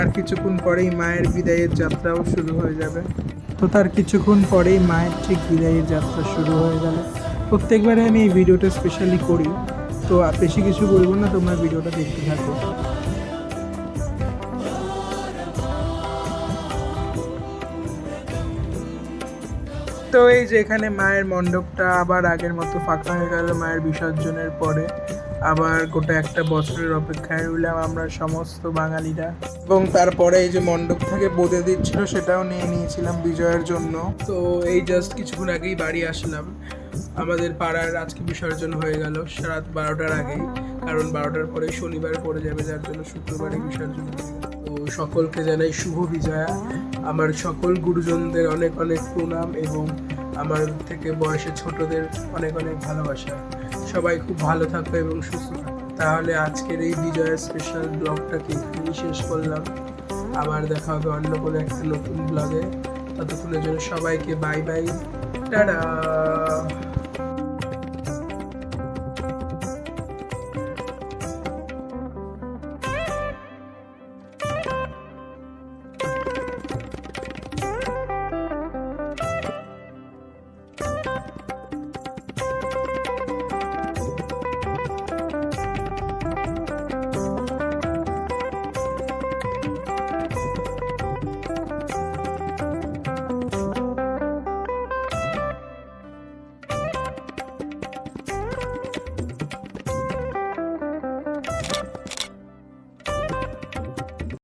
আর কিছুক্ষণ পরেই মায়ের বিদায়ের যাত্রাও শুরু হয়ে যাবে। তো তার কিছুক্ষণ পরেই মায়ের ঠিক বিদায়ের যাত্রা শুরু হয়ে গেল। প্রত্যেকবারে আমি এই ভিডিওটা স্পেশালি করি, তো বেশি কিছু বলবো না, তোমরা ভিডিওটা দেখতে থাকো। তো এই যে এখানে মায়ের মণ্ডপটা আবার আগের মতো ফাঁকা হয়ে গেল মায়ের বিসর্জনের পরে। আবার গোটা একটা বছরের অপেক্ষায় রইলাম আমরা সমস্ত বাঙালিরা। এবং তারপরে এই যে মণ্ডপ থেকে বোঁদে দিচ্ছিল সেটাও নিয়ে নিয়েছিলাম বিজয়ের জন্য। তো এই জাস্ট কিছুক্ষণ আগেই বাড়ি আসলাম। আমাদের পাড়ার আজকে বিসর্জন হয়ে গেল রাত 12টার আগেই, কারণ 12টার পরে শনিবার পড়ে যাবে, যার জন্য শুক্রবারে বিসর্জন হয়ে গেল। তো সকলকে জানাই শুভ বিজয়া। আমার সকল গুরুজনদের অনেক অনেক প্রণাম এবং আমার থেকে বয়সে ছোটদের অনেক অনেক ভালোবাসা। সবাই খুব ভালো থাকো এবং সুস্থ থাকো। তাহলে আজকের এই বিজয়া স্পেশাল ব্লগটাকে এখানেই শেষ করলাম। আবার দেখা হবে অন্য কোনো একটা নতুন ব্লগে। ততক্ষণের জন্য সবাইকে বাই বাই, টাটা।